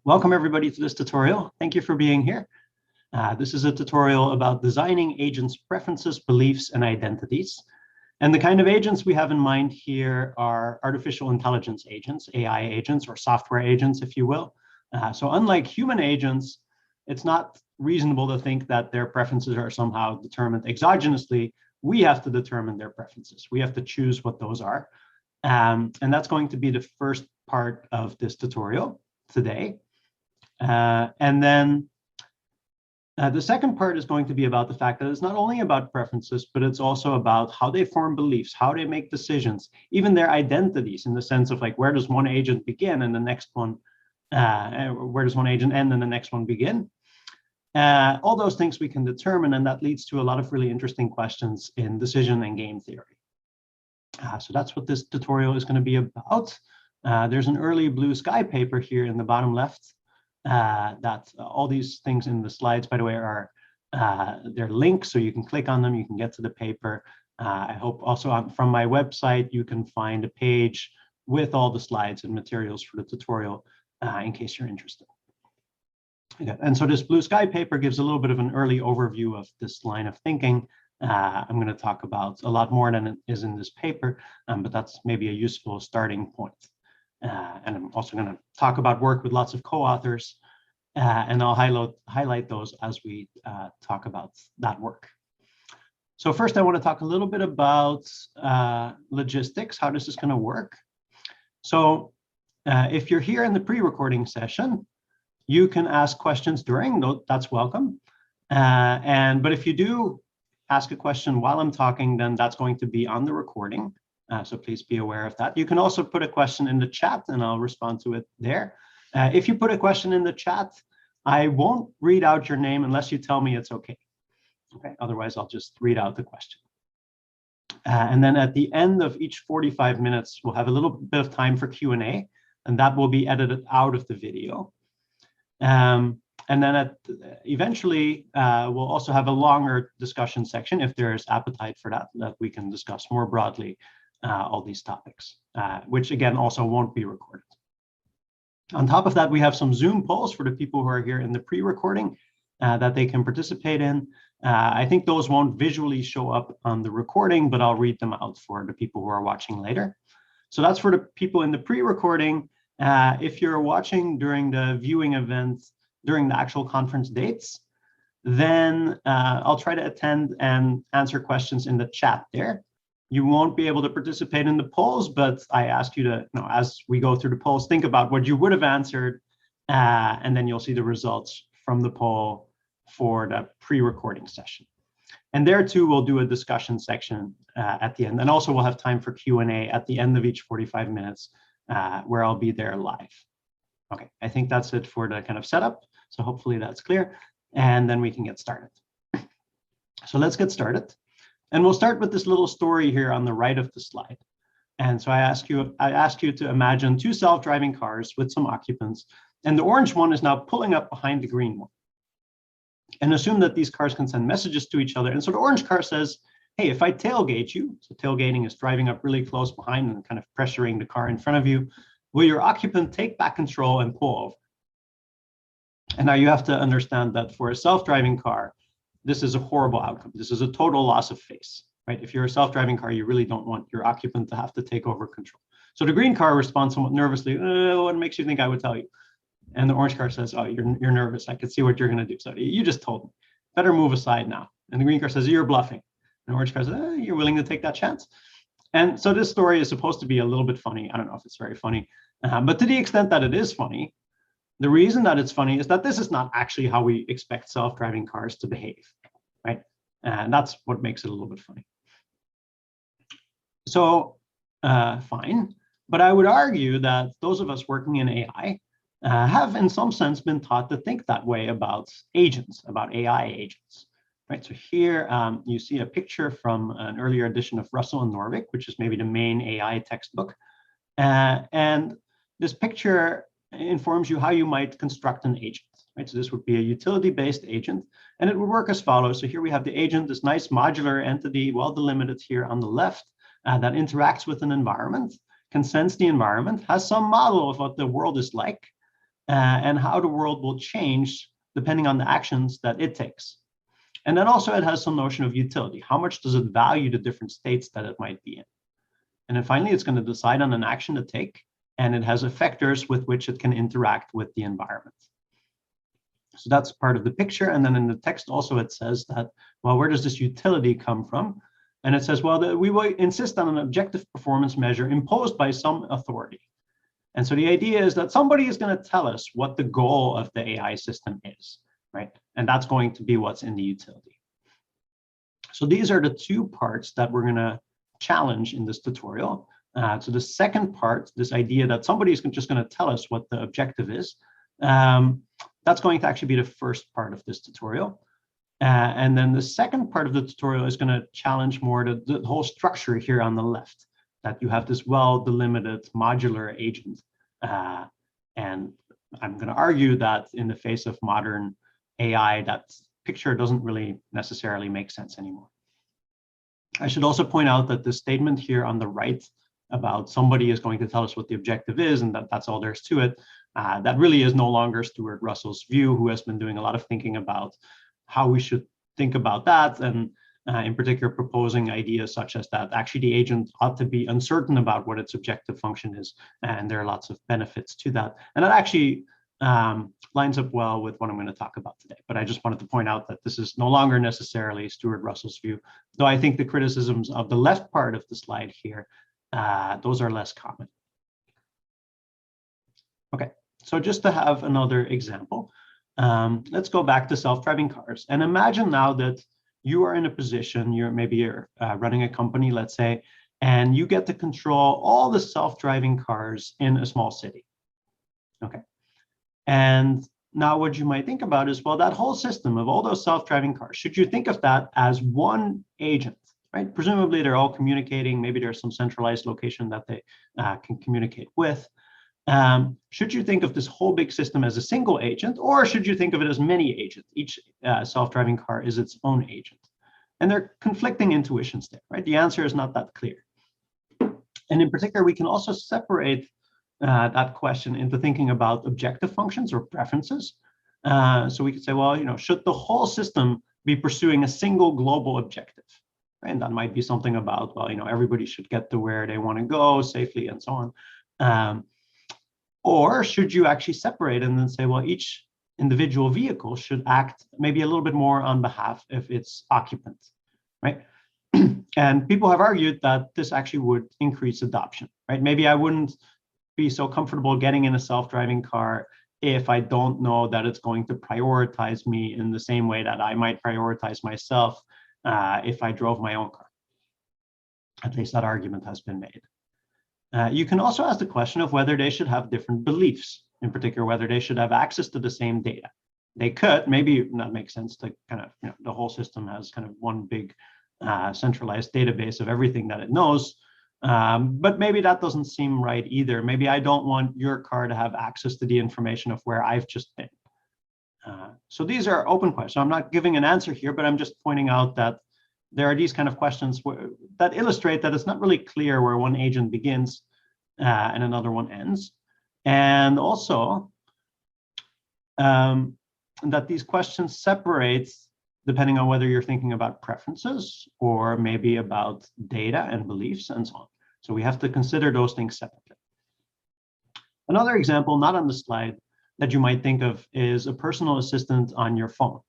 Welcome everybody to this tutorial. Thank you for being here. This is a tutorial about designing agents' preferences, beliefs, and identities. And the kind of agents we have in mind here are artificial intelligence agents, AI agents, or software agents, if you will. So unlike human agents, it's not reasonable to think that their preferences are somehow determined exogenously. We have to determine their preferences. We have to choose what those are. And that's going to be the first part of this tutorial today. And then the second part is going to be about the fact that it's not only about preferences, but it's also about how they form beliefs, how they make decisions, even their identities, in the sense of like, where does one agent begin and the next one, where does one agent end and the next one begin? All those things we can determine, and that leads to a lot of really interesting questions in decision and game theory. So that's what this tutorial is going to be about. There's an early Blue Sky paper here in the bottom left. That all these things in the slides, by the way, are they're links, so you can click on them, you can get to the paper. I hope also from my website you can find a page with all the slides and materials for the tutorial in case you're interested. Okay. And so this Blue Sky paper gives a little bit of an early overview of this line of thinking. I'm going to talk about a lot more than it is in this paper, but that's maybe a useful starting point. And I'm also going to talk about work with lots of co-authors, and I'll highlight those as we talk about that work. So first, I want to talk a little bit about logistics, how this is going to work. So if you're here in the pre-recording session, you can ask questions during, that's welcome. But if you do ask a question while I'm talking, then that's going to be on the recording. So please be aware of that. You can also put a question in the chat and I'll respond to it there. If you put a question in the chat, I won't read out your name unless you tell me it's okay. Okay, otherwise I'll just read out the question. And then at the end of each 45 minutes, we'll have a little bit of time for Q&A, and that will be edited out of the video. And then eventually, we'll also have a longer discussion section if there is appetite for that we can discuss more broadly all these topics, which again also won't be recorded. On top of that, we have some Zoom polls for the people who are here in the pre-recording that they can participate in. I think those won't visually show up on the recording, but I'll read them out for the people who are watching later. So that's for the people in the pre-recording. If you're watching during the viewing event, during the actual conference dates, then I'll try to attend and answer questions in the chat there. You won't be able to participate in the polls, but I ask you to, as we go through the polls, think about what you would have answered, and then you'll see the results from the poll for the pre-recording session. And there too, we'll do a discussion section at the end. And also we'll have time for Q&A at the end of each 45 minutes, where I'll be there live. Okay, I think that's it for the kind of setup. So hopefully that's clear, and then we can get started. So let's get started. And we'll start with this little story here on the right of the slide. And so I ask you to imagine two self-driving cars with some occupants, and the orange one is now pulling up behind the green one. And assume that these cars can send messages to each other. And so the orange car says, hey, if I tailgate you, so tailgating is driving up really close behind and kind of pressuring the car in front of you, will your occupant take back control and pull over? And now you have to understand that for a self-driving car, this is a horrible outcome. This is a total loss of face, right? If you're a self-driving car, you really don't want your occupant to have to take over control. So the green car responds somewhat nervously, what makes you think I would tell you? And the orange car says, oh, you're nervous. I can see what you're going to do. So you just told me. Better move aside now. And the green car says, you're bluffing. And the orange car says, you're willing to take that chance. And so this story is supposed to be a little bit funny. I don't know if it's very funny, but to the extent that it is funny, the reason that it's funny is that this is not actually how we expect self-driving cars to behave, right? And that's what makes it a little bit funny. So fine, but I would argue that those of us working in AI have in some sense been taught to think that way about agents, about AI agents, right? So here you see a picture from an earlier edition of Russell and Norvig, which is maybe the main AI textbook. And this picture informs you how you might construct an agent, right? So this would be a utility-based agent, and it would work as follows. So here we have the agent, this nice modular entity, well delimited here on the left, that interacts with an environment, can sense the environment, has some model of what the world is like, and how the world will change depending on the actions that it takes. And then also it has some notion of utility. How much does it value the different states that it might be in? And then finally, it's going to decide on an action to take, and it has effectors with which it can interact with the environment. So that's part of the picture. And then in the text also, it says that, well, where does this utility come from? And it says, well, we will insist on an objective performance measure imposed by some authority. And so the idea is that somebody is going to tell us what the goal of the AI system is, right? And that's going to be what's in the utility. So these are the two parts that we're going to challenge in this tutorial. So the second part, this idea that somebody is just going to tell us what the objective is, that's going to actually be the first part of this tutorial. And then the second part of the tutorial is going to challenge more the whole structure here on the left, that you have this well-delimited modular agent. And I'm going to argue that in the face of modern AI, that picture doesn't really necessarily make sense anymore. I should also point out that the statement here on the right about somebody is going to tell us what the objective is and that's all there's to it, that really is no longer Stuart Russell's view, who has been doing a lot of thinking about how we should think about that, and in particular proposing ideas such as that actually the agent ought to be uncertain about what its objective function is, and there are lots of benefits to that. And that actually lines up well with what I'm going to talk about today. But I just wanted to point out that this is no longer necessarily Stuart Russell's view, though I think the criticisms of the left part of the slide here, those are less common. Okay, so just to have another example, let's go back to self-driving cars. And imagine now that you are in a position, you're running a company, let's say, and you get to control all the self-driving cars in a small city. Okay. And now what you might think about is, well, that whole system of all those self-driving cars, should you think of that as one agent, right? Presumably they're all communicating. Maybe there's some centralized location that they can communicate with. Should you think of this whole big system as a single agent, or should you think of it as many agents? Each self-driving car is its own agent. And there are conflicting intuitions there, right? The answer is not that clear. And in particular, we can also separate that question into thinking about objective functions or preferences. So we could say, well, should the whole system be pursuing a single global objective? Right? And that might be something about, well, everybody should get to where they want to go safely and so on. Or should you actually separate and then say, well, each individual vehicle should act maybe a little bit more on behalf of its occupant, right? And people have argued that this actually would increase adoption, right? Maybe I wouldn't be so comfortable getting in a self-driving car if I don't know that it's going to prioritize me in the same way that I might prioritize myself if I drove my own car. At least that argument has been made. You can also ask the question of whether they should have different beliefs, in particular, whether they should have access to the same data. They could, maybe that makes sense to kind of, the whole system has kind of one big centralized database of everything that it knows. But maybe that doesn't seem right either. Maybe I don't want your car to have access to the information of where I've just been. So these are open questions. I'm not giving an answer here, but I'm just pointing out that there are these kind of questions that illustrate that it's not really clear where one agent begins and another one ends. And also that these questions separate depending on whether you're thinking about preferences or maybe about data and beliefs and so on. So we have to consider those things separately. Another example, not on the slide, that you might think of is a personal assistant on your phone.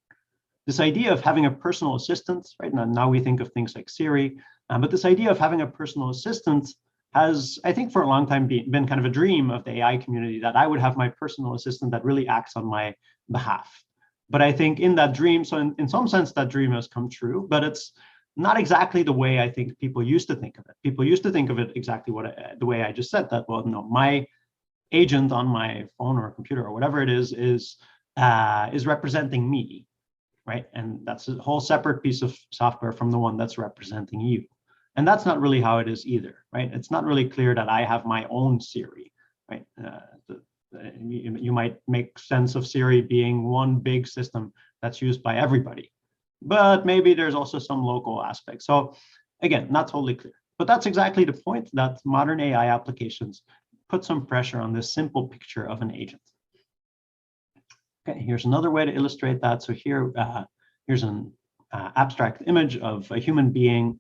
This idea of having a personal assistant, right now we think of things like Siri, but this idea of having a personal assistant has, I think for a long time, been kind of a dream of the AI community, that I would have my personal assistant that really acts on my behalf. But I think in that dream, so in some sense, that dream has come true, but it's not exactly the way I think people used to think of it. People used to think of it exactly the way I just said, that, well, no, my agent on my phone or computer or whatever it is representing me, right? And that's a whole separate piece of software from the one that's representing you. And that's not really how it is either, right? It's not really clear that I have my own Siri, right? You might make sense of Siri being one big system that's used by everybody, but maybe there's also some local aspects. So again, not totally clear, but that's exactly the point, that modern AI applications put some pressure on this simple picture of an agent. Okay, here's another way to illustrate that. So here, here's an abstract image of a human being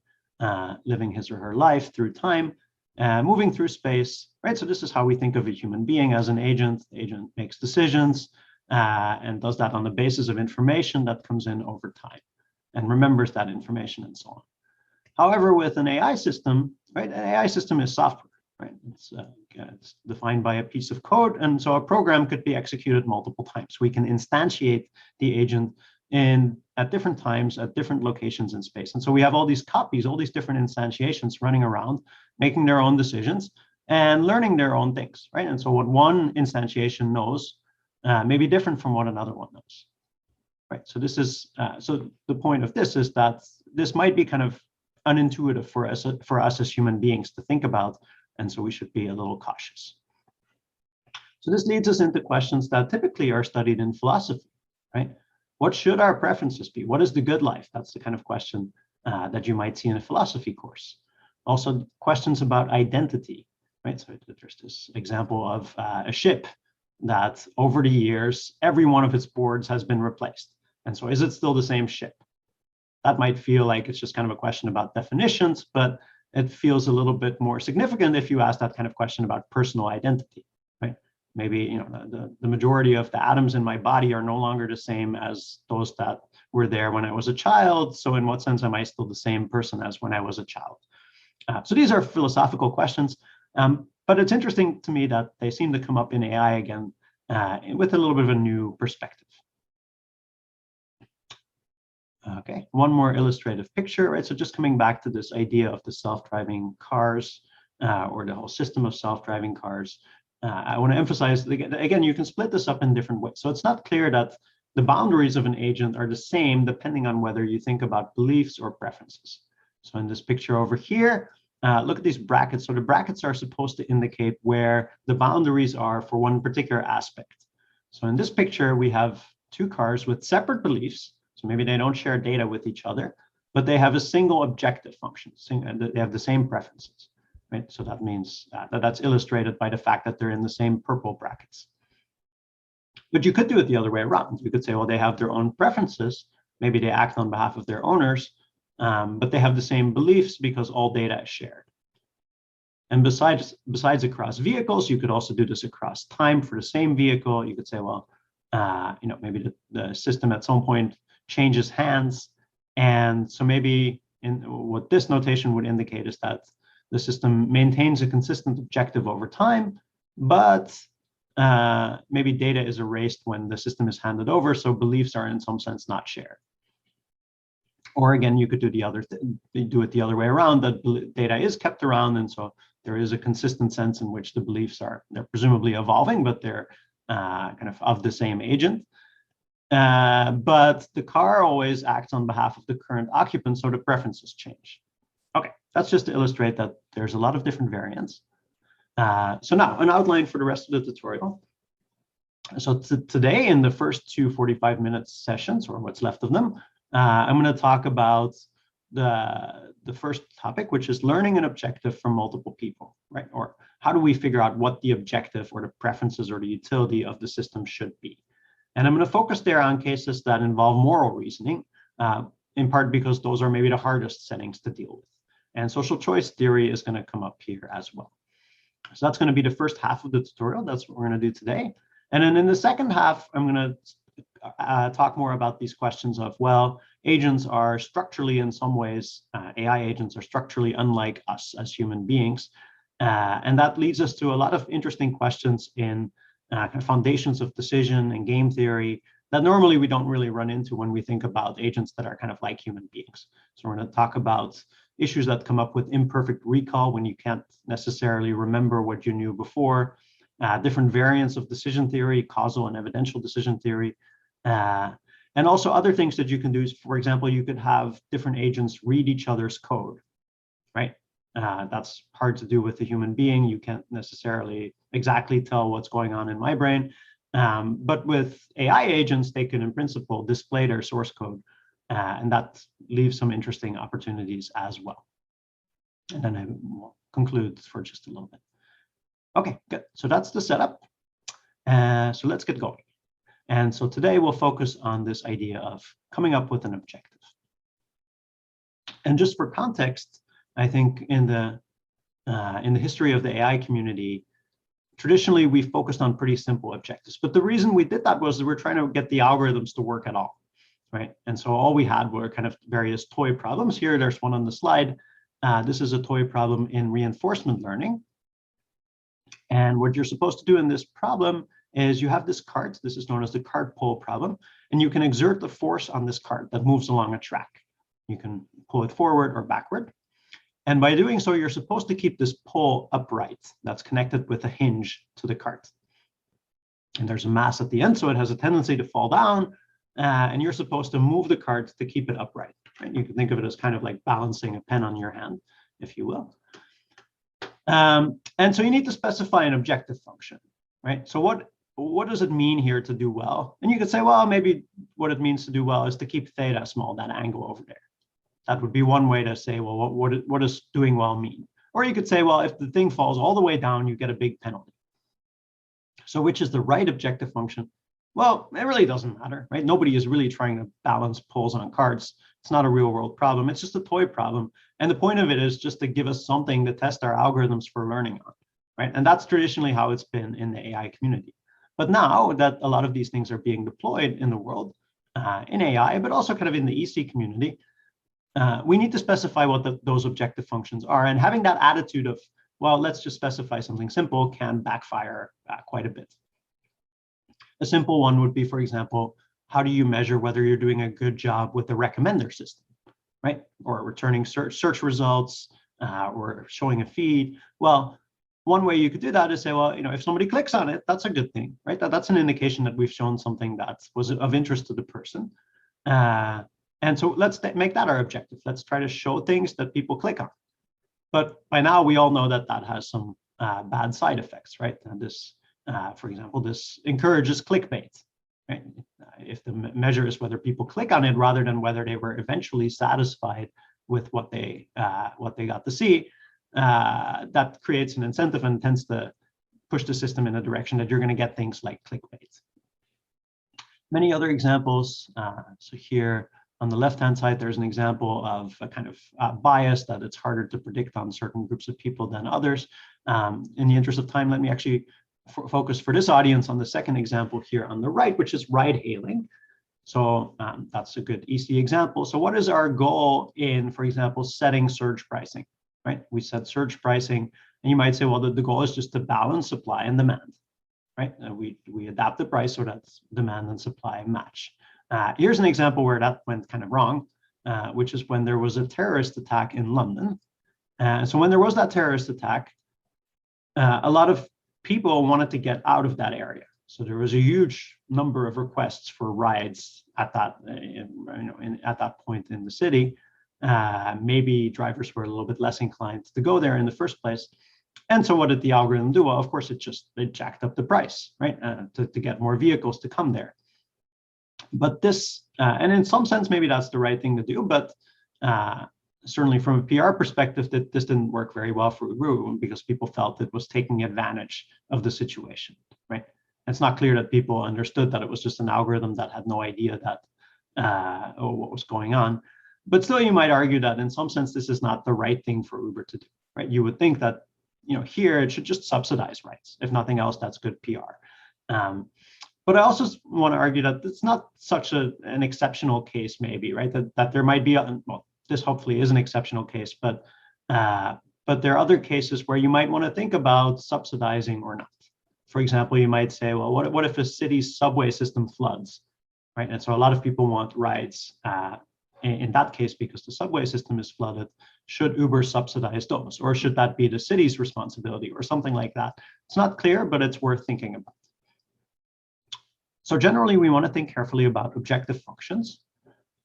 living his or her life through time, moving through space, right? So this is how we think of a human being as an agent. The agent makes decisions and does that on the basis of information that comes in over time and remembers that information and so on. However, with an AI system, right, an AI system is software, right? It's defined by a piece of code, and so a program could be executed multiple times. We can instantiate the agent at different times, at different locations in space. And so we have all these copies, all these different instantiations running around, making their own decisions and learning their own things, right? And so what one instantiation knows may be different from what another one knows, right? So this is, so the point of this is that this might be kind of unintuitive for us as human beings to think about, and so we should be a little cautious. So this leads us into questions that typically are studied in philosophy, right? What should our preferences be? What is the good life? That's the kind of question that you might see in a philosophy course. Also, questions about identity, right? So there's this example of a ship that over the years, every one of its boards has been replaced. And so is it still the same ship? That might feel like it's just kind of a question about definitions, but it feels a little bit more significant if you ask that kind of question about personal identity, right? Maybe, you know, the majority of the atoms in my body are no longer the same as those that were there when I was a child. So in what sense am I still the same person as when I was a child? So these are philosophical questions, but it's interesting to me that they seem to come up in AI again with a little bit of a new perspective. Okay, one more illustrative picture, right? So just coming back to this idea of the self-driving cars or the whole system of self-driving cars, I want to emphasize that, again, you can split this up in different ways. So it's not clear that the boundaries of an agent are the same depending on whether you think about beliefs or preferences. So in this picture over here, look at these brackets. So the brackets are supposed to indicate where the boundaries are for one particular aspect. So in this picture, we have two cars with separate beliefs. So maybe they don't share data with each other, but they have a single objective function. They have the same preferences, right? So that means that's illustrated by the fact that they're in the same purple brackets. But you could do it the other way around. You could say, well, they have their own preferences. Maybe they act on behalf of their owners, but they have the same beliefs because all data is shared. And besides across vehicles, you could also do this across time for the same vehicle. You could say, well, you know, maybe the system at some point changes hands. And so maybe what this notation would indicate is that the system maintains a consistent objective over time, but maybe data is erased when the system is handed over, so beliefs are in some sense not shared. Or again, you could do do it the other way around, that data is kept around, and so there is a consistent sense in which the beliefs they're presumably evolving, but they're kind of the same agent. But the car always acts on behalf of the current occupant, so the preferences change. Okay, that's just to illustrate that there's a lot of different variants. So now, an outline for the rest of the tutorial. So today, in the first two 45-minute sessions, or what's left of them, I'm going to talk about the first topic, which is learning an objective from multiple people, right? Or how do we figure out what the objective or the preferences or the utility of the system should be? And I'm going to focus there on cases that involve moral reasoning, in part because those are maybe the hardest settings to deal with. And social choice theory is going to come up here as well. So that's going to be the first half of the tutorial. That's what we're going to do today. And then in the second half, I'm going to talk more about these questions of, well, agents are structurally, in some ways, AI agents are structurally unlike us as human beings. And that leads us to a lot of interesting questions in kind of foundations of decision and game theory that normally we don't really run into when we think about agents that are kind of like human beings. So we're going to talk about issues that come up with imperfect recall when you can't necessarily remember what you knew before, different variants of decision theory, causal and evidential decision theory, and also other things that you can do. For example, you could have different agents read each other's code, right? That's hard to do with a human being. You can't necessarily exactly tell what's going on in my brain. But with AI agents, they can, in principle, display their source code. And that leaves some interesting opportunities as well. And then I will conclude for just a little bit. Okay, good. So that's the setup. So let's get going. And so today we'll focus on this idea of coming up with an objective. And just for context, I think in the history of the AI community, traditionally we focused on pretty simple objectives. But the reason we did that was that we're trying to get the algorithms to work at all, right? And so all we had were kind of various toy problems. Here, there's one on the slide. This is a toy problem in reinforcement learning. And what you're supposed to do in this problem is you have this cart. This is known as the cart pull problem. And you can exert the force on this cart that moves along a track. You can pull it forward or backward. And by doing so, you're supposed to keep this pull upright that's connected with a hinge to the cart. And there's a mass at the end, so it has a tendency to fall down. And you're supposed to move the cart to keep it upright. Right? You can think of it as kind of like balancing a pen on your hand, if you will. And so you need to specify an objective function, right? So what does it mean here to do well? And you could say, well, maybe what it means to do well is to keep theta small, that angle over there. That would be one way to say, well, what does doing well mean? Or you could say, well, if the thing falls all the way down, you get a big penalty. So which is the right objective function? Well, it really doesn't matter, right? Nobody is really trying to balance pulls on carts. It's not a real world problem. It's just a toy problem. And the point of it is just to give us something to test our algorithms for learning on, right? And that's traditionally how it's been in the AI community. But now that a lot of these things are being deployed in the world, in AI, but also kind of in the EC community, we need to specify what those objective functions are. And having that attitude of, well, let's just specify something simple can backfire quite a bit. A simple one would be, for example, how do you measure whether you're doing a good job with the recommender system, right? Or returning search results, or showing a feed. Well, one way you could do that is say, well, if somebody clicks on it, that's a good thing, right? That's an indication that we've shown something that was of interest to the person. And so let's make that our objective. Let's try to show things that people click on. But by now, we all know that that has some bad side effects, right? And this, for example, this encourages clickbait, right? If the measure is whether people click on it rather than whether they were eventually satisfied with what they got to see, that creates an incentive and tends to push the system in a direction that you're going to get things like clickbait. Many other examples. So here, on the left-hand side, there's an example of a kind of bias that it's harder to predict on certain groups of people than others. In the interest of time, let me actually focus for this audience on the second example here on the right, which is ride-hailing. So that's a good EC example. So what is our goal in, for example, setting surge pricing, right? We set surge pricing, and you might say, well, the goal is just to balance supply and demand, right? We adapt the price so that demand and supply match. Here's an example where that went kind of wrong, which is when there was a terrorist attack in London. So when there was that terrorist attack, a lot of people wanted to get out of that area. So there was a huge number of requests for rides at that, at that point in the city. Maybe drivers were a little bit less inclined to go there in the first place. And so what did the algorithm do? Well, of course, it jacked up the price, right, to get more vehicles to come there. But this, and in some sense, maybe that's the right thing to do, but certainly from a PR perspective, that this didn't work very well for Uber because people felt it was taking advantage of the situation, right? It's not clear that people understood that it was just an algorithm that had no idea that what was going on. But still, you might argue that in some sense, this is not the right thing for Uber to do, right? You would think that, here it should just subsidize rides. If nothing else, that's good PR. But I also want to argue that it's not such an exceptional case, maybe, right? That there might be, well, this hopefully is an exceptional case, but there are other cases where you might want to think about subsidizing or not. For example, you might say, well, what if a city's subway system floods, right? And so a lot of people want rides in that case because the subway system is flooded. Should Uber subsidize those, or should that be the city's responsibility, or something like that? It's not clear, but it's worth thinking about. So generally, we want to think carefully about objective functions.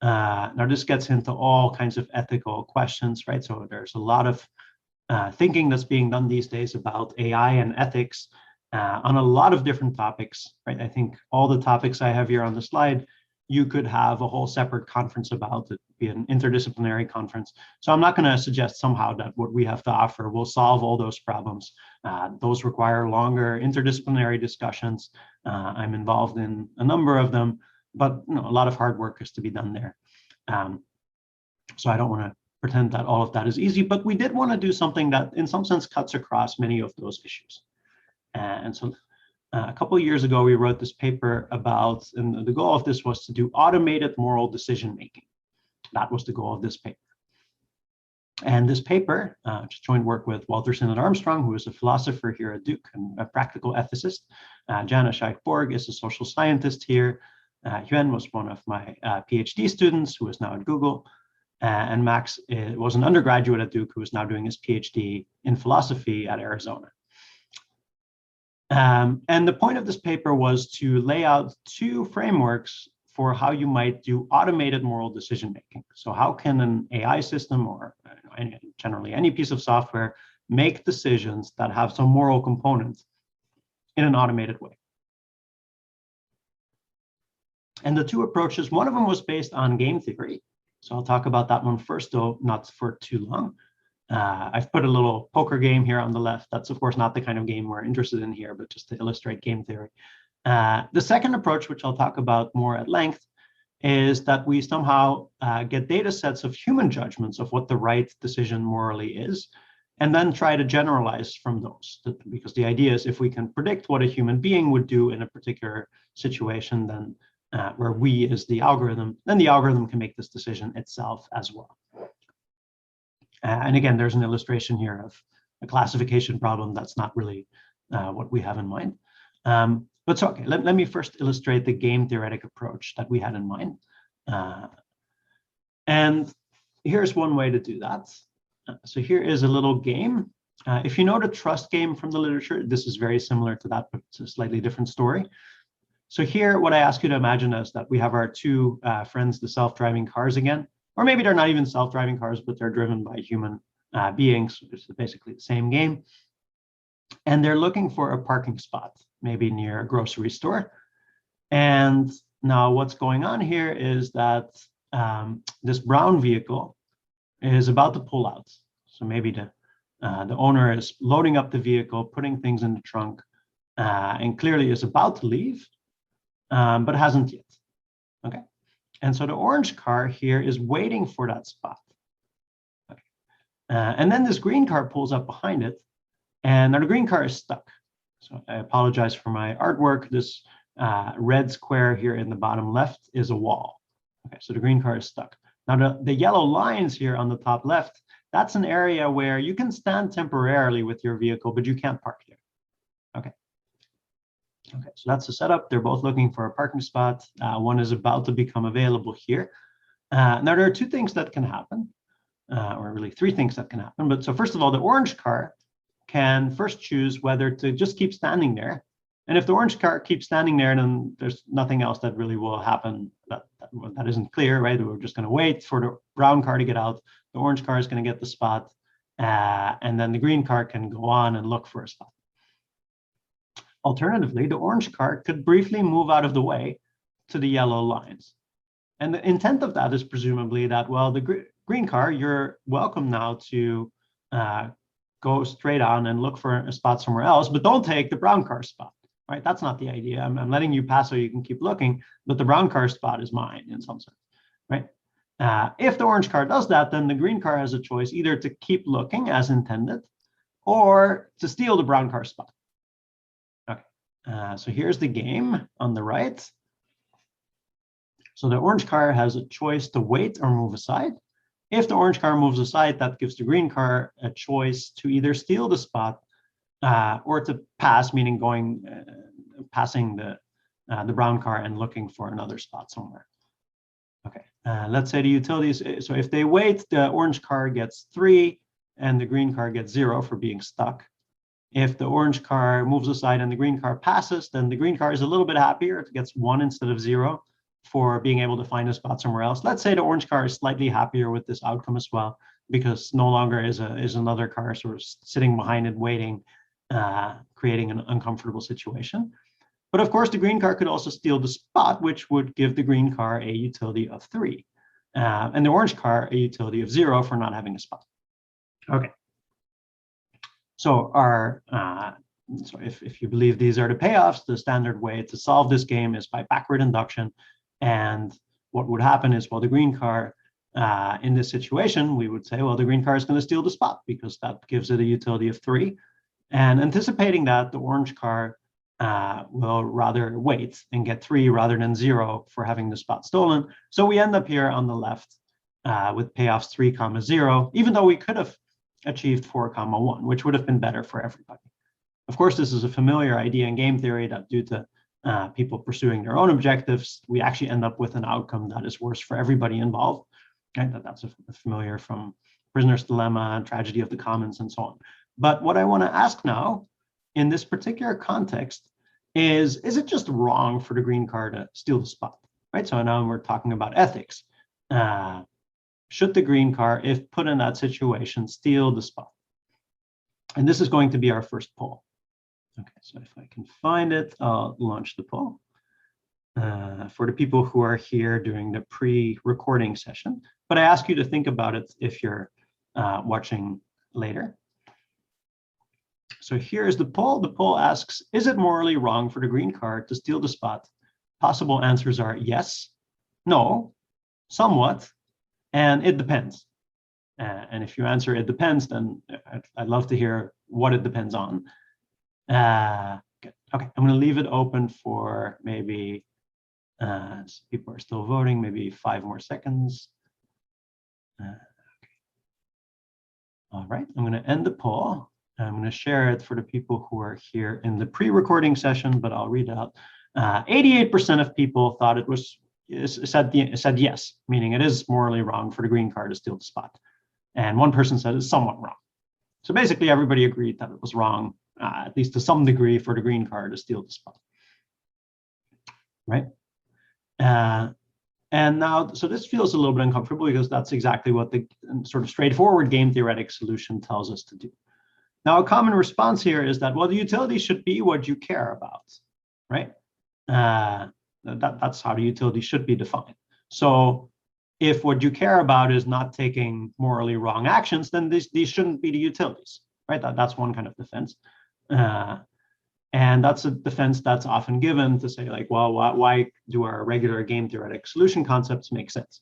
Now, this gets into all kinds of ethical questions, right? So there's a lot of thinking that's being done these days about AI and ethics on a lot of different topics, right? I think all the topics I have here on the slide you could have a whole separate conference about it, be an interdisciplinary conference. So I'm not going to suggest somehow that what we have to offer will solve all those problems. Those require longer interdisciplinary discussions. I'm involved in a number of them, but a lot of hard work is to be done there. So I don't want to pretend that all of that is easy, but we did want to do something that in some sense cuts across many of those issues. And so a couple of years ago, we wrote this paper about, and the goal of this was to do automated moral decision-making. That was the goal of this paper. And this paper, just joint work with Walter Sinnott Armstrong, who is a philosopher here at Duke and a practical ethicist. Jana Scheik-Borg is a social scientist here. Yuan was one of my PhD students who is now at Google. And Max was an undergraduate at Duke who is now doing his PhD in philosophy at Arizona. And the point of this paper was to lay out two frameworks for how you might do automated moral decision-making. So how can an AI system or generally any piece of software make decisions that have some moral component in an automated way? And the two approaches, one of them was based on game theory. So I'll talk about that one first, though not for too long. I've put a little poker game here on the left. That's, of course, not the kind of game we're interested in here, but just to illustrate game theory. The second approach, which I'll talk about more at length, is that we somehow get data sets of human judgments of what the right decision morally is, and then try to generalize from those. Because the idea is if we can predict what a human being would do in a particular situation, then where we is the algorithm, then the algorithm can make this decision itself as well. And again, there's an illustration here of a classification problem that's not really what we have in mind. But so, okay, let me first illustrate the game theoretic approach that we had in mind. And here's one way to do that. So here is a little game. If you know the trust game from the literature, this is very similar to that, but it's a slightly different story. So here, what I ask you to imagine is that we have our two friends, the self-driving cars again. Or maybe they're not even self-driving cars, but they're driven by human beings. It's basically the same game. And they're looking for a parking spot, maybe near a grocery store. And now what's going on here is that this brown vehicle is about to pull out. So maybe the owner is loading up the vehicle, putting things in the trunk, and clearly is about to leave, but hasn't yet. Okay. And so the orange car here is waiting for that spot. Okay. And then this green car pulls up behind it, and now the green car is stuck. So I apologize for my artwork. This red square here in the bottom left is a wall. Okay, so the green car is stuck. Now the yellow lines here on the top left, that's an area where you can stand temporarily with your vehicle, but you can't park there. Okay. Okay, so that's the setup. They're both looking for a parking spot. One is about to become available here. Now, there are two things that can happen, or really three things that can happen. But so first of all, the orange car can first choose whether to just keep standing there. And if the orange car keeps standing there, then there's nothing else that really will happen that isn't clear, right? We're just going to wait for the brown car to get out. The orange car is going to get the spot. And then the green car can go on and look for a spot. Alternatively, the orange car could briefly move out of the way to the yellow lines. And the intent of that is presumably that, well, the green car, you're welcome now to go straight on and look for a spot somewhere else, but don't take the brown car spot, right? That's not the idea. I'm letting you pass so you can keep looking, but the brown car spot is mine in some sense, right? If the orange car does that, then the green car has a choice either to keep looking as intended or to steal the brown car spot. So here's the game on the right. So the orange car has a choice to wait or move aside. If the orange car moves aside, that gives the green car a choice to either steal the spot or to pass, meaning passing the brown car and looking for another spot somewhere. Okay, let's say the utilities. So if they wait, the orange car gets 3 and the green car gets 0 for being stuck. If the orange car moves aside and the green car passes, then the green car is a little bit happier. It gets 1 instead of 0 for being able to find a spot somewhere else. Let's say the orange car is slightly happier with this outcome as well, because no longer is another car sort of sitting behind it waiting, creating an uncomfortable situation. But of course, the green car could also steal the spot, which would give the green car a utility of 3, and the orange car a utility of 0 for not having a spot. Okay. So so if you believe these are the payoffs, the standard way to solve this game is by backward induction. And what would happen is, well, the green car, in this situation, we would say, well, the green car is going to steal the spot because that gives it a utility of 3. And anticipating that, the orange car will rather wait and get 3 rather than 0 for having the spot stolen. So we end up here on the left with payoffs 3, 0, even though we could have achieved 4, 1, which would have been better for everybody. Of course, this is a familiar idea in game theory that due to people pursuing their own objectives, we actually end up with an outcome that is worse for everybody involved. Right? That's familiar from Prisoner's Dilemma, Tragedy of the Commons, and so on. But what I want to ask now, in this particular context, is it just wrong for the green car to steal the spot? Right? So now we're talking about ethics. Should the green car, if put in that situation, steal the spot? And this is going to be our first poll. Okay, so if I can find it, I'll launch the poll. For the people who are here during the pre-recording session, but I ask you to think about it if you're watching later. So here's the poll. The poll asks, is it morally wrong for the green car to steal the spot? Possible answers are yes, no, somewhat, and it depends. And if you answer it depends, then I'd love to hear what it depends on. Good. Okay, I'm going to leave it open for maybe, people are still voting, maybe 5 more seconds. Okay. All right, I'm going to end the poll. I'm going to share it for the people who are here in the pre-recording session, but I'll read it out. 88% of people thought it was said yes, meaning it is morally wrong for the green car to steal the spot. And one person said it's somewhat wrong. So basically everybody agreed that it was wrong, at least to some degree, for the green car to steal the spot. Right? And now, so this feels a little bit uncomfortable because that's exactly what the sort of straightforward game theoretic solution tells us to do. Now, a common response here is that, well, the utility should be what you care about, right? That's how the utility should be defined. So if what you care about is not taking morally wrong actions, then these shouldn't be the utilities, right? That's one kind of defense. And that's a defense that's often given to say, like, well, why do our regular game theoretic solution concepts make sense?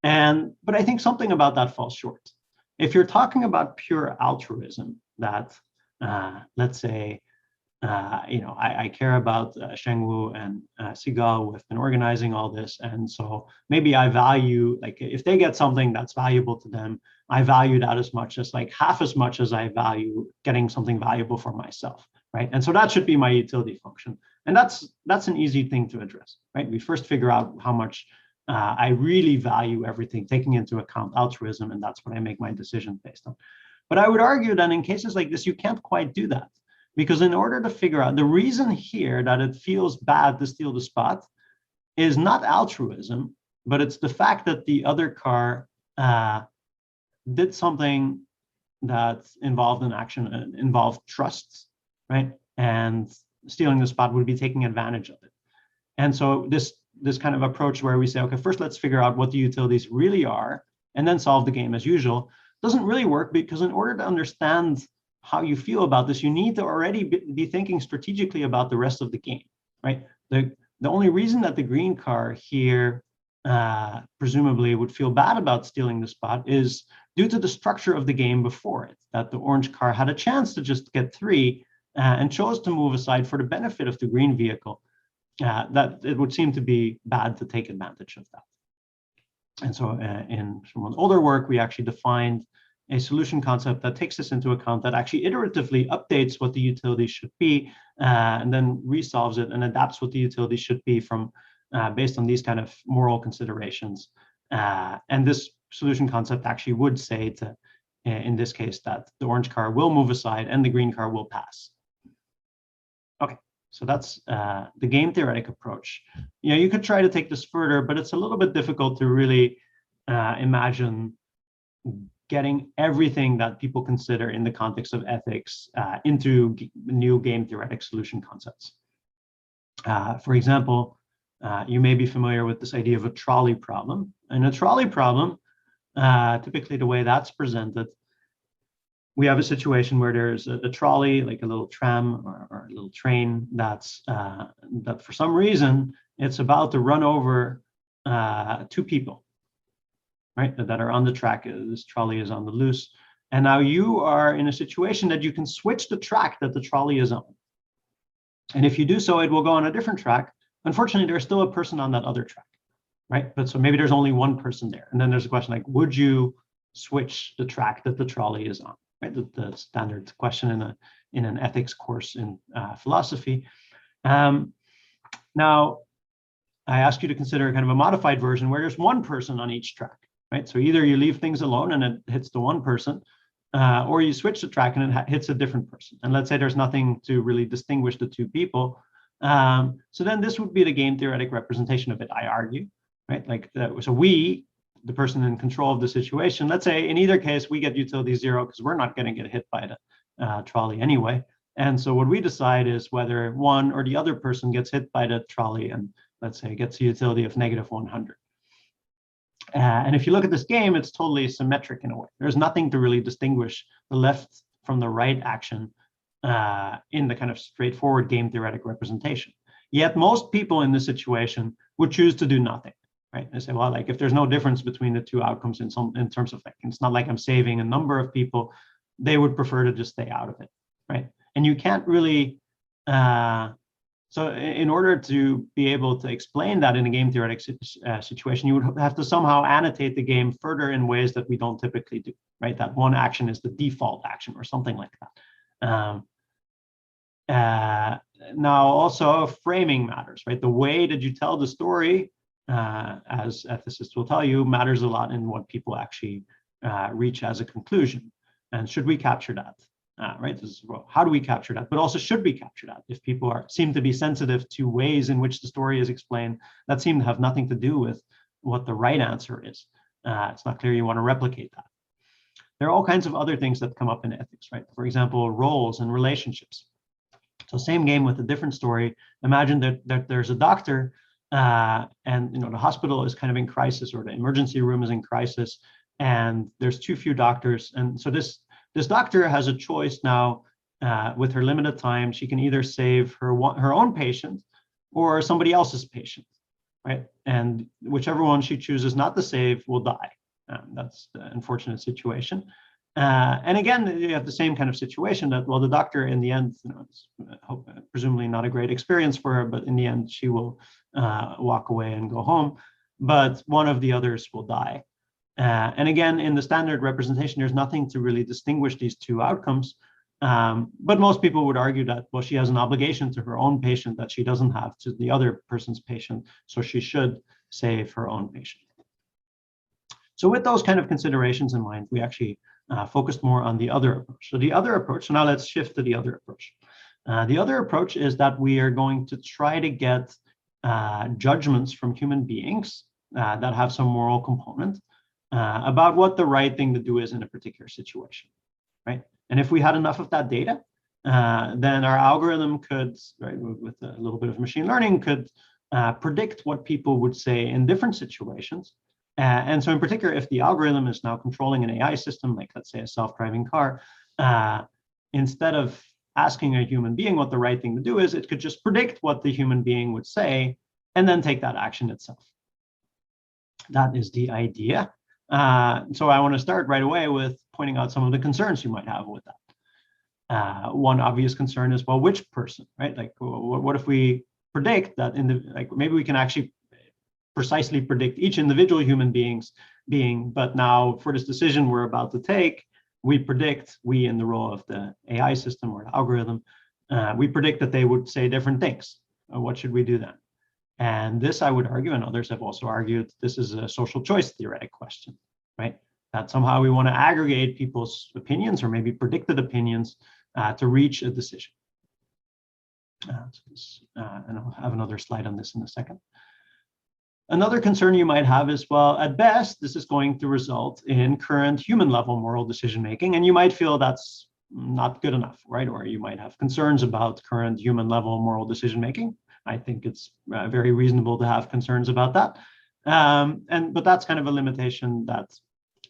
But I think something about that falls short. If you're talking about pure altruism, that let's say, I care about Shengwu and Sigal, who have been organizing all this, and so maybe I value, like, if they get something that's valuable to them, I value that as much as, like, half as much as I value getting something valuable for myself, right? And so that should be my utility function, and that's an easy thing to address, right? We first figure out how much I really value everything, taking into account altruism, and that's what I make my decision based on. But I would argue that in cases like this, you can't quite do that. Because in order to figure out, the reason here that it feels bad to steal the spot is not altruism, but it's the fact that the other car did something that involved an action, involved trust, right? And stealing the spot would be taking advantage of it. And so this kind of approach where we say, okay, first let's figure out what the utilities really are, and then solve the game as usual, doesn't really work, because in order to understand how you feel about this, you need to already be thinking strategically about the rest of the game, right? The only reason that the green car here presumably would feel bad about stealing the spot is due to the structure of the game before it, that the orange car had a chance to just get 3 and chose to move aside for the benefit of the green vehicle, that it would seem to be bad to take advantage of that. And so in some older work, we actually defined a solution concept that takes this into account, that actually iteratively updates what the utility should be, and then resolves it and adapts what the utility should be from based on these kind of moral considerations. And this solution concept actually would say to, in this case, that the orange car will move aside and the green car will pass. Okay, so that's the game theoretic approach. You could try to take this further, but it's a little bit difficult to really imagine getting everything that people consider in the context of ethics into new game theoretic solution concepts. For example, you may be familiar with this idea of a trolley problem. And a trolley problem, typically the way that's presented, we have a situation where there's a trolley, like a little tram or a little train that for some reason it's about to run over two people, right, that are on the track. This trolley is on the loose. And now you are in a situation that you can switch the track that the trolley is on. And if you do so, it will go on a different track. Unfortunately, there's still a person on that other track, right? But so maybe there's only one person there. And then there's a question like, would you switch the track that the trolley is on, right? The standard question in an ethics course in philosophy. Now, I ask you to consider kind of a modified version where there's one person on each track, right? So either you leave things alone and it hits the one person, or you switch the track and it hits a different person. And let's say there's nothing to really distinguish the two people. So then this would be the game theoretic representation of it, I argue, right? Like, so we, the person in control of the situation, let's say in either case, we get utility 0 because we're not going to get hit by the trolley anyway. And so what we decide is whether one or the other person gets hit by the trolley and let's say gets a utility of -100. And if you look at this game, it's totally symmetric in a way. There's nothing to really distinguish the left from the right action in the kind of straightforward game theoretic representation. Yet most people in this situation would choose to do nothing, right? They say, well, like if there's no difference between the two outcomes in terms of like, it's not like I'm saving a number of people, they would prefer to just stay out of it, right? And you can't really, so in order to be able to explain that in a game theoretic situation, you would have to somehow annotate the game further in ways that we don't typically do, right? That one action is the default action or something like that. Now also framing matters, right? The way that you tell the story, as ethicists will tell you, matters a lot in what people actually reach as a conclusion. And should we capture that? Right? This is, well, how do we capture that? But also, should we capture that? If people seem to be sensitive to ways in which the story is explained that seem to have nothing to do with what the right answer is, it's not clear you want to replicate that. There are all kinds of other things that come up in ethics, right? For example, roles and relationships. So same game with a different story. Imagine that there's a doctor and the hospital is kind of in crisis, or the emergency room is in crisis, and there's too few doctors. And so this doctor has a choice now with her limited time. She can either save her own patient or somebody else's patient, right? And whichever one she chooses not to save will die. That's the unfortunate situation. And again, you have the same kind of situation that, well, the doctor in the end, it's presumably not a great experience for her, but in the end, she will walk away and go home, but one of the others will die. And again, in the standard representation, there's nothing to really distinguish these two outcomes. But most people would argue that, well, she has an obligation to her own patient that she doesn't have to the other person's patient, so she should save her own patient. So with those kind of considerations in mind, we actually focused more on the other approach. So the other approach, so now let's shift to the other approach. The other approach is that we are going to try to get judgments from human beings that have some moral component about what the right thing to do is in a particular situation, right? And if we had enough of that data, then our algorithm could, right, with a little bit of machine learning, could predict what people would say in different situations. And so in particular, if the algorithm is now controlling an AI system, like let's say a self-driving car, instead of asking a human being what the right thing to do is, it could just predict what the human being would say and then take that action itself. That is the idea. So I want to start right away with pointing out some of the concerns you might have with that. One obvious concern is, well, which person, right? Like, what if we predict that maybe we can actually precisely predict each individual human being, but now for this decision we're about to take, we predict, we in the role of the AI system or the algorithm, we predict that they would say different things. What should we do then? And this, I would argue, and others have also argued, this is a social choice theoretic question, right? That somehow we want to aggregate people's opinions or maybe predicted opinions to reach a decision. And I'll have another slide on this in a second. Another concern you might have is, well, at best, this is going to result in current human level moral decision making, and you might feel that's not good enough, right? Or you might have concerns about current human level moral decision making. I think it's very reasonable to have concerns about that. But that's kind of a limitation that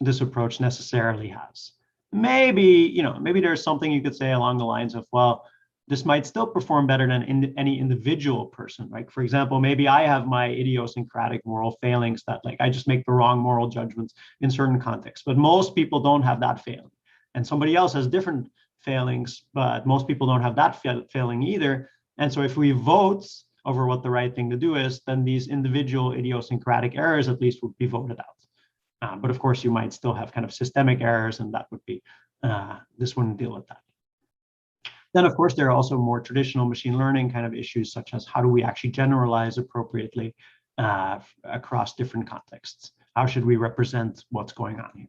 this approach necessarily has. Maybe, maybe there's something you could say along the lines of, well, this might still perform better than any individual person, right? For example, maybe I have my idiosyncratic moral failings that like I just make the wrong moral judgments in certain contexts, but most people don't have that failing. And somebody else has different failings, but most people don't have that failing either. And so if we vote over what the right thing to do is, then these individual idiosyncratic errors at least would be voted out. But of course, you might still have kind of systemic errors, and that would be, this wouldn't deal with that. Then, of course, there are also more traditional machine learning kind of issues, such as how do we actually generalize appropriately across different contexts? How should we represent what's going on here?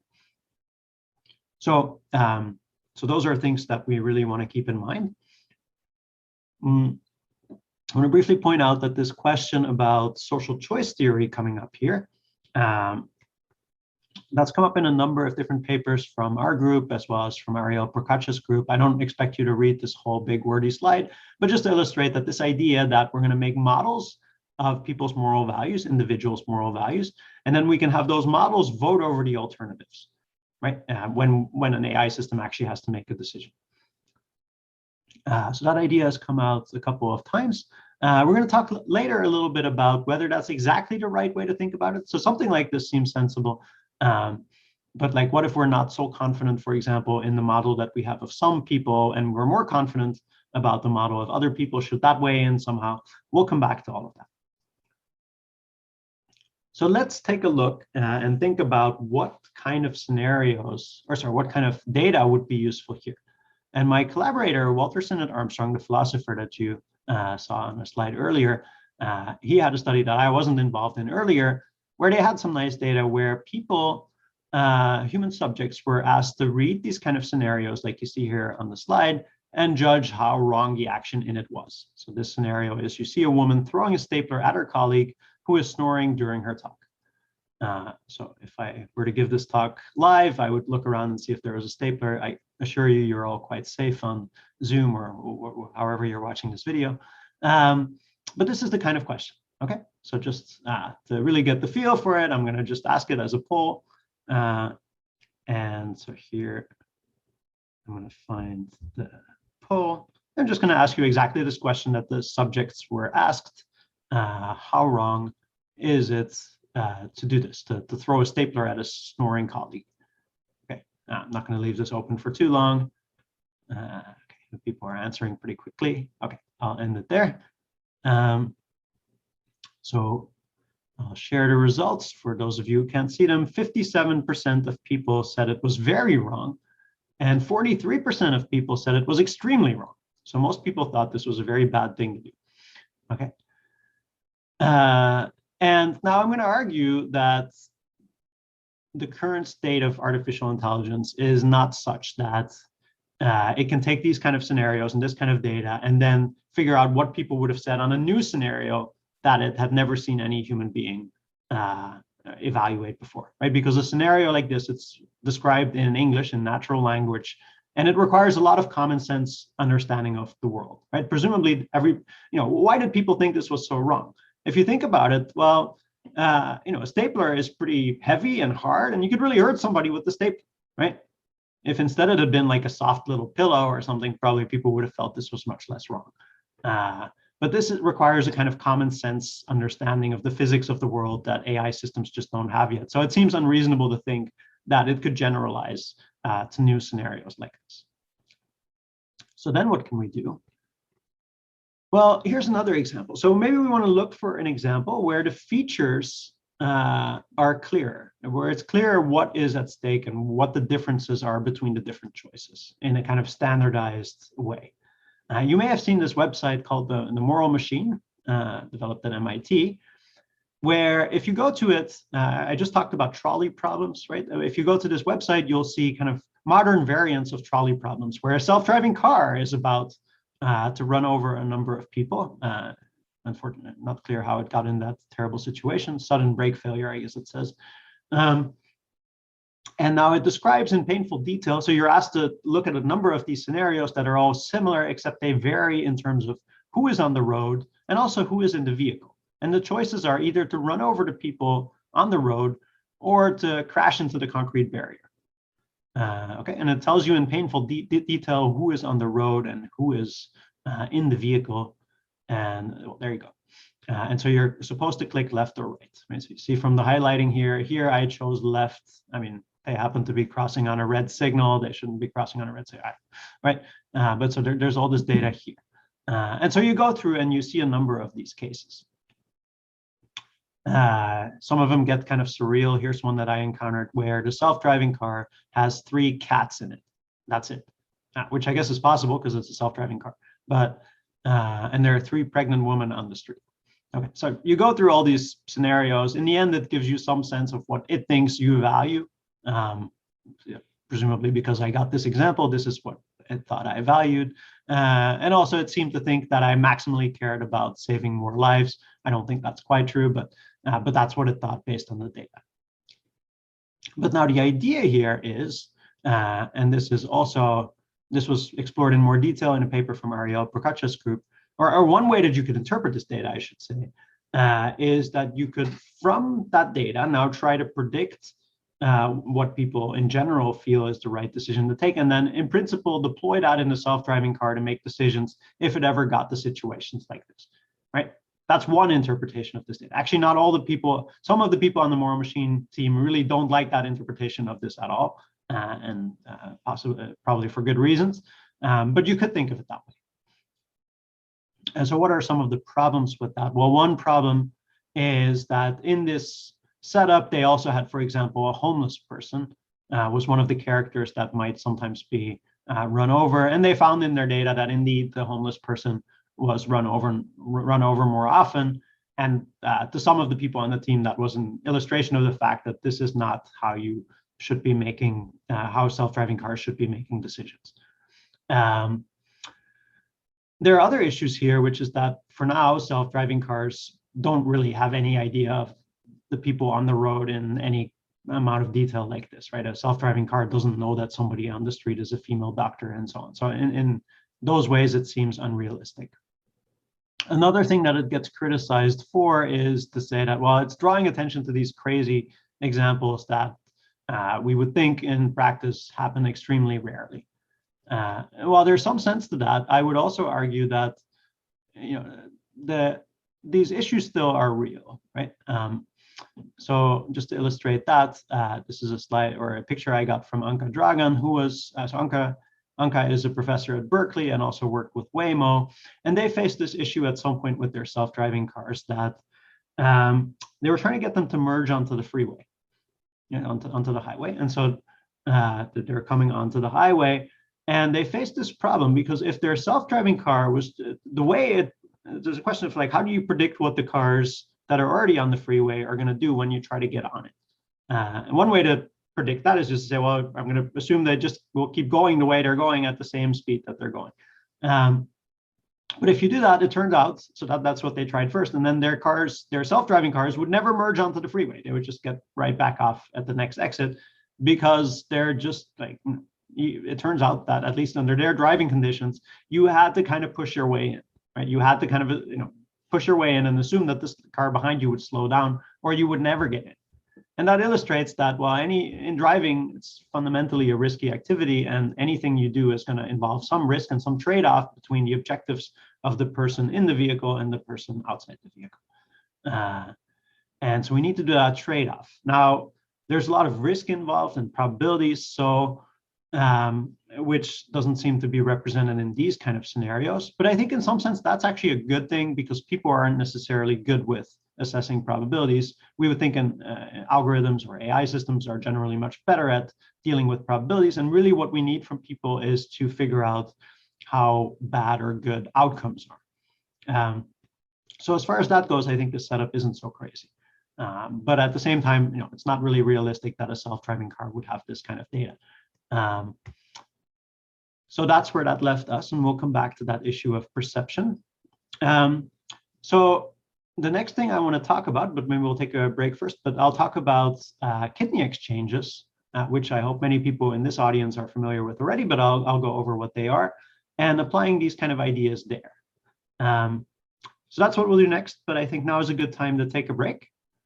So, so those are things that we really want to keep in mind. I want to briefly point out that this question about social choice theory coming up here, that's come up in a number of different papers from our group as well as from Ariel Procaccia's group. I don't expect you to read this whole big wordy slide, but just to illustrate that this idea that we're going to make models of people's moral values, individuals' moral values, and then we can have those models vote over the alternatives, right? When an AI system actually has to make a decision. So that idea has come out a couple of times. We're going to talk later a little bit about whether that's exactly the right way to think about it. So something like this seems sensible. But like, what if we're not so confident, for example, in the model that we have of some people, and we're more confident about the model of other people? Should that weigh in somehow? We'll come back to all of that. So let's take a look and think about what kind of scenarios, or sorry, what kind of data would be useful here. And my collaborator, Walter Sinnott-Armstrong, the philosopher that you saw on a slide earlier, he had a study that I wasn't involved in earlier, where they had some nice data where people, human subjects, were asked to read these kind of scenarios like you see here on the slide and judge how wrong the action in it was. So this scenario is, you see a woman throwing a stapler at her colleague who is snoring during her talk. So if I were to give this talk live, I would look around and see if there was a stapler. I assure you, you're all quite safe on Zoom or however you're watching this video. But this is the kind of question. Okay, so just to really get the feel for it, I'm going to just ask it as a poll. And so here, I'm going to find the poll. I'm just going to ask you exactly this question that the subjects were asked. How wrong is it to do this, to throw a stapler at a snoring colleague? Okay, I'm not going to leave this open for too long. Okay, people are answering pretty quickly. Okay, I'll end it there. So I'll share the results for those of you who can't see them. 57% of people said it was very wrong, and 43% of people said it was extremely wrong. So most people thought this was a very bad thing to do. Okay. And now I'm going to argue that the current state of artificial intelligence is not such that it can take these kind of scenarios and this kind of data and then figure out what people would have said on a new scenario that it had never seen any human being evaluate before, right? Because a scenario like this, it's described in English, in natural language, and it requires a lot of common sense understanding of the world, right? Presumably, why did people think this was so wrong? If you think about it, well, a stapler is pretty heavy and hard, and you could really hurt somebody with the stapler, right? If instead it had been like a soft little pillow or something, probably people would have felt this was much less wrong. But this requires a kind of common sense understanding of the physics of the world that AI systems just don't have yet. So it seems unreasonable to think that it could generalize to new scenarios like this. So then what can we do? Well, here's another example. So maybe we want to look for an example where the features are clear, where it's clear what is at stake and what the differences are between the different choices in a kind of standardized way. You may have seen this website called the Moral Machine, developed at MIT, where if you go to it, I just talked about trolley problems, right? If you go to this website, you'll see kind of modern variants of trolley problems, where a self-driving car is about to run over a number of people. Unfortunately, not clear how it got in that terrible situation. Sudden brake failure, I guess it says. And now it describes in painful detail. So you're asked to look at a number of these scenarios that are all similar, except they vary in terms of who is on the road and also who is in the vehicle. And the choices are either to run over the people on the road or to crash into the concrete barrier. Okay, and it tells you in painful detail who is on the road and who is in the vehicle. And well, there you go. And so you're supposed to click left or right. Right? So you see from the highlighting here I chose left. I mean, they happen to be crossing on a red signal. They shouldn't be crossing on a red signal, right? But so there's all this data here. And so you go through and you see a number of these cases. Some of them get kind of surreal. Here's one that I encountered where the self-driving car has 3 cats in it. That's it, which I guess is possible because it's a self-driving car. But and there are 3 pregnant women on the street. Okay, so you go through all these scenarios. In the end, it gives you some sense of what it thinks you value. Presumably because I got this example, this is what it thought I valued. And also it seemed to think that I maximally cared about saving more lives. I don't think that's quite true, but that's what it thought based on the data. But now the idea here is, and this was explored in more detail in a paper from Ariel Procaccia's group, or one way that you could interpret this data, I should say, is that you could, from that data, now try to predict what people in general feel is the right decision to take, and then in principle deploy that in the self-driving car to make decisions if it ever got to situations like this, right? That's one interpretation of this data. Actually, not all the people, some of the people on the moral machine team really don't like that interpretation of this at all, and possibly, probably for good reasons, but you could think of it that way. And so what are some of the problems with that? Well, one problem is that in this setup, they also had, for example, a homeless person was one of the characters that might sometimes be run over. And they found in their data that indeed the homeless person was run over more often. And to some of the people on the team, that was an illustration of the fact that this is not how you should be making, how self-driving cars should be making decisions. There are other issues here, which is that for now, self-driving cars don't really have any idea of the people on the road in any amount of detail like this, right? A self-driving car doesn't know that somebody on the street is a female doctor and so on. So in those ways, it seems unrealistic. Another thing that it gets criticized for is to say that, well, it's drawing attention to these crazy examples that we would think in practice happen extremely rarely. While there's some sense to that, I would also argue that, you know, these issues still are real, right? So just to illustrate that, this is a slide or a picture I got from Anka Dragan, who was, so Anka is a professor at Berkeley and also worked with Waymo. And they faced this issue at some point with their self-driving cars that they were trying to get them to merge onto the freeway, you know, onto the highway. And so they're coming onto the highway and they faced this problem because if their self-driving car was the way there's a question of like, how do you predict what the cars that are already on the freeway are going to do when you try to get on it? And one way to predict that is just to say, well, I'm going to assume they just will keep going the way they're going at the same speed that they're going. But if you do that, it turns out, so that's what they tried first. And then their self-driving cars would never merge onto the freeway. They would just get right back off at the next exit because they're just like, it turns out that at least under their driving conditions, you had to kind of push your way in, right? You had to kind of, you know, push your way in and assume that this car behind you would slow down or you would never get in. And that illustrates that while in driving, it's fundamentally a risky activity and anything you do is going to involve some risk and some trade-off between the objectives of the person in the vehicle and the person outside the vehicle. And so we need to do that trade-off. Now, there's a lot of risk involved and probabilities, so which doesn't seem to be represented in these kind of scenarios. But I think in some sense, that's actually a good thing because people aren't necessarily good with assessing probabilities. We would think in algorithms or AI systems are generally much better at dealing with probabilities. And really what we need from people is to figure out how bad or good outcomes are. So as far as that goes, I think the setup isn't so crazy. But at the same time, you know, it's not really realistic that a self-driving car would have this kind of data. So that's where that left us, and we'll come back to that issue of perception. So the next thing I want to talk about, but maybe we'll take a break first, but I'll talk about kidney exchanges, which I hope many people in this audience are familiar with already, but I'll go over what they are and applying these kind of ideas there. So that's what we'll do next, but I think now is a good time to take a break.